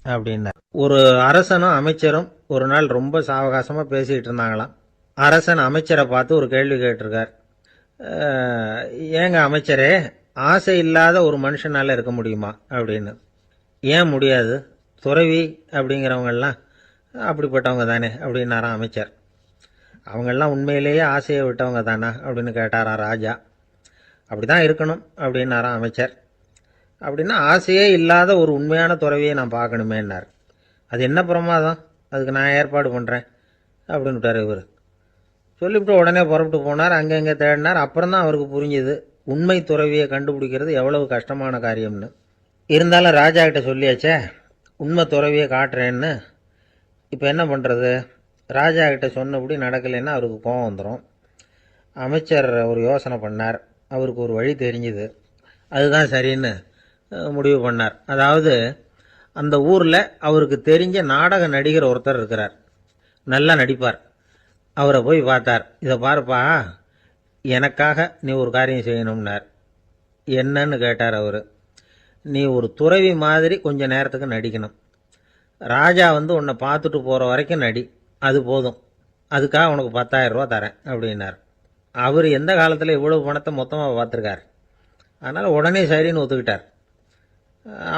அப்படின்னார். ஒரு அரசனும் அமைச்சரும் ஒரு நாள் ரொம்ப சாவகாசமாக பேசிகிட்டு இருந்தாங்களாம். அரசன் அமைச்சரை பார்த்து ஒரு கேள்வி கேட்டிருக்கார். ஏங்க அமைச்சரே, ஆசை இல்லாத ஒரு மனுஷனால் இருக்க முடியுமா அப்படின்னு. ஏன் முடியாது, துறவி அப்படிங்கிறவங்கெல்லாம் அப்படிப்பட்டவங்க தானே அப்படின்னாராம் அமைச்சர். அவங்கெல்லாம் உண்மையிலேயே ஆசையை விட்டவங்க தானா அப்படின்னு கேட்டாராம் ராஜா. அப்படி தான் இருக்கணும் அப்படின்னாராம் அமைச்சர். அப்படின்னா ஆசையே இல்லாத ஒரு உண்மையான துறவியை நான் பார்க்கணுமேன்னார். அது என்ன பிரமாதம், அதுக்கு நான் ஏற்பாடு பண்ணுறேன் அப்படின்னு விட்டார் இவர். சொல்லிவிட்டு உடனே புறப்பட்டு போனார். அங்கங்கே தேடினார். அப்புறம் தான் அவருக்கு புரிஞ்சுது உண்மை துறவியை கண்டுபிடிக்கிறது எவ்வளவு கஷ்டமான காரியம்னு. இருந்தாலும் ராஜா கிட்ட சொல்லியாச்சே உண்மை துறவியை காட்டுறேன்னு. இப்போ என்ன பண்ணுறது? ராஜா கிட்ட சொன்னபடி நடக்கலைன்னா அவருக்கு கோபம் வந்துடும். அமைச்சர் ஒரு யோசனை பண்ணார். அவருக்கு ஒரு வழி தெரிஞ்சுது. அதுதான் சரின்னு முடிவு பண்ணார். அதாவது அந்த ஊரில் அவருக்கு தெரிஞ்ச நாடக நடிகர் ஒருத்தர் இருக்கிறார், நல்லா நடிப்பார். அவரை போய் பார்த்தார். இதை பாருப்பா, எனக்காக நீ ஒரு காரியம் செய்யணும்னார். என்னன்னு கேட்டார் அவர். நீ ஒரு துறவி மாதிரி கொஞ்ச நேரத்துக்கு நடிக்கணும். ராஜா வந்து உன்னை பார்த்துட்டு போகிற வரைக்கும் நடி, அது போதும். அதுக்காக உனக்கு 10,000 ரூபா தரேன் அப்படின்னார். அவர் எந்த காலத்தில் இவ்வளவு பணத்தை மொத்தமாக பார்த்துருக்கார். அதனால் உடனே சரின்னு ஒத்துக்கிட்டார்.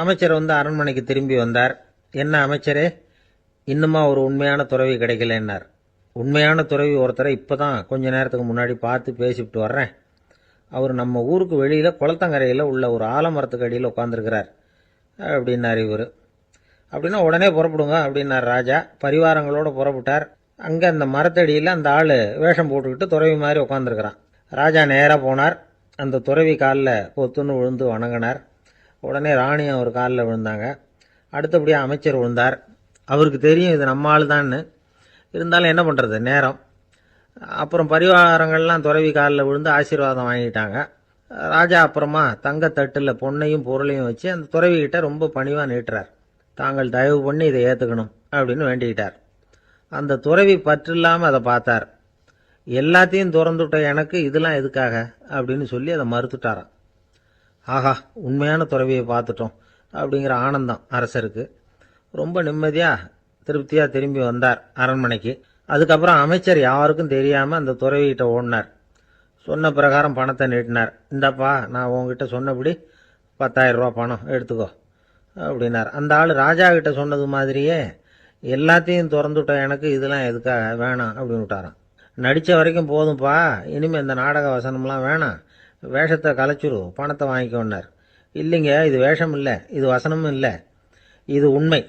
அமைச்சர் வந்து அரண்மனைக்கு திரும்பி வந்தார். என்ன அமைச்சரே, இன்னுமா ஒரு உண்மையான துறவி கிடைக்கலன்னார். உண்மையான துறவி ஒருத்தரை இப்போ தான் கொஞ்ச நேரத்துக்கு முன்னாடி பார்த்து பேசிவிட்டு வர்றேன். அவர் நம்ம ஊருக்கு வெளியில் குளத்தங்கரையில் உள்ள ஒரு ஆலமரத்துக்கு அடியில் உட்காந்துருக்கிறார் அப்படின்னார் இவர். அப்படின்னா உடனே புறப்படுங்க அப்படின்னார் ராஜா. பரிவாரங்களோடு புறப்பட்டார். அங்கே அந்த மரத்தடியில் அந்த ஆள் வேஷம் போட்டுக்கிட்டு துறவி மாதிரி உட்காந்துருக்கிறான். ராஜா நேராக போனார். அந்த துறவி காலில் பொத்துன்னு விழுந்து வணங்கினார். உடனே ராணியும் அவர் காலில் விழுந்தாங்க. அடுத்தபடியாக அமைச்சர் விழுந்தார். அவருக்கு தெரியும் இது நம்ம ஆள் தான்னு. இருந்தாலும் என்ன பண்ணுறது, நேரம். அப்புறம் பரிவாரங்கள்லாம் துறவி காலில் விழுந்து ஆசீர்வாதம் வாங்கிட்டாங்க. ராஜா அப்புறமா தங்கத்தட்டில் பொண்ணையும் பொருளையும் வச்சு அந்த துறவிகிட்ட ரொம்ப பணிவாக நீட்டுறார். தாங்கள் தயவு பண்ணி இதை ஏற்றுக்கணும் அப்படின்னு வேண்டிக்கிட்டார். அந்த துறவி பற்றில்லாமல் அதை பார்த்தார். எல்லாத்தையும் திறந்துவிட்ட எனக்கு இதெல்லாம் எதுக்காக அப்படின்னு சொல்லி அதை மறுத்துட்டாராம். ஆஹா, உண்மையான துறவியை பார்த்துட்டோம் அப்படிங்கிற ஆனந்தம் அரசருக்கு. ரொம்ப நிம்மதியாக திருப்தியாக திரும்பி வந்தார் அரண்மனைக்கு. அதுக்கப்புறம் அமைச்சர் யாருக்கும் தெரியாமல் அந்த துறவிகிட்ட ஓடினார். சொன்ன பிரகாரம் பணத்தை நீட்டினார். இந்தப்பா, நான் உங்ககிட்ட சொன்னபடி 10,000 ரூபா பணம் எடுத்துக்கோ அப்படின்னார். அந்த ஆள் ராஜா கிட்ட சொன்னது மாதிரியே எல்லாத்தையும் திறந்துவிட்ட எனக்கு இதெல்லாம் எதுக்காக வேணாம் அப்படின்னு விட்டாராம். நடித்த வரைக்கும் போதும்ப்பா, இனிமேல் இந்த நாடக வசனம்லாம் வேணாம், வேஷத்தை கலைச்சிரு, பணத்தை வாங்கிக்கோன்னார். இல்லைங்க, இது வேஷம் இல்லை, இது வசனமும் இல்லை, இது உண்மை.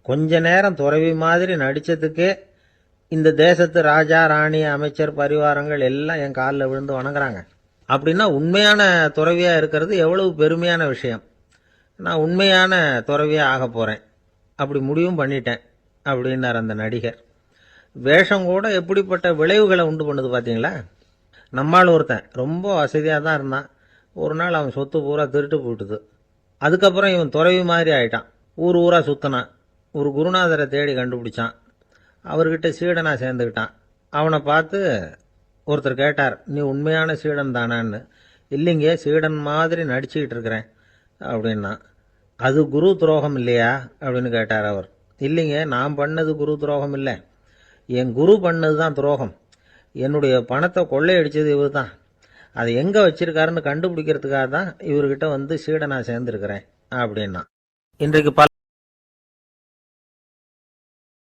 கொஞ்ச நேரம் துறவி மாதிரி நடித்ததுக்கே இந்த தேசத்து ராஜா ராணி அமைச்சர் பரிவாரங்கள் எல்லாம் என் காலில் விழுந்து வணங்குறாங்க. அப்படின்னா உண்மையான துறவியாக இருக்கிறது எவ்வளவு பெருமையான விஷயம். நான் உண்மையான துறவியாக ஆக போகிறேன், அப்படி முடிவும் பண்ணிட்டேன் அப்படின்னார் அந்த நடிகர். வேஷம் கூட எப்படிப்பட்ட விளைவுகளை உண்டு பண்ணுது பார்த்தீங்களா. நம்மால் ஒருத்தன் ரொம்ப வசதியாக தான் இருந்தான். ஒரு நாள் அவன் சொத்து பூரா திருட்டு போயிட்டுது. அதுக்கப்புறம் இவன் துறவி மாதிரி ஆயிட்டான். ஊர் ஊராக சுற்றினான். ஒரு குருநாதரை தேடி கண்டுபிடிச்சான். அவர்கிட்ட சீடனாக சேர்ந்துக்கிட்டான். அவனை பார்த்து ஒருத்தர் கேட்டார், நீ உண்மையான சீடன் தானான்னு. இல்லைங்க, சீடன் மாதிரி நடிச்சுக்கிட்டு இருக்கிறேன் அப்படின்னா. அது குரு துரோகம் இல்லையா அப்படின்னு கேட்டார் அவர். இல்லைங்க, நான் பண்ணது குரு துரோகம் இல்லை, என் குரு பண்ணது தான் துரோகம். என்னுடைய பணத்தை கொள்ளையடித்தது இவர் தான். அதை எங்கே வச்சிருக்காருன்னு கண்டுபிடிக்கிறதுக்காக தான் இவர்கிட்ட வந்து சீடனாக சேர்ந்துருக்கிறேன் அப்படின்னா. இன்றைக்கு பல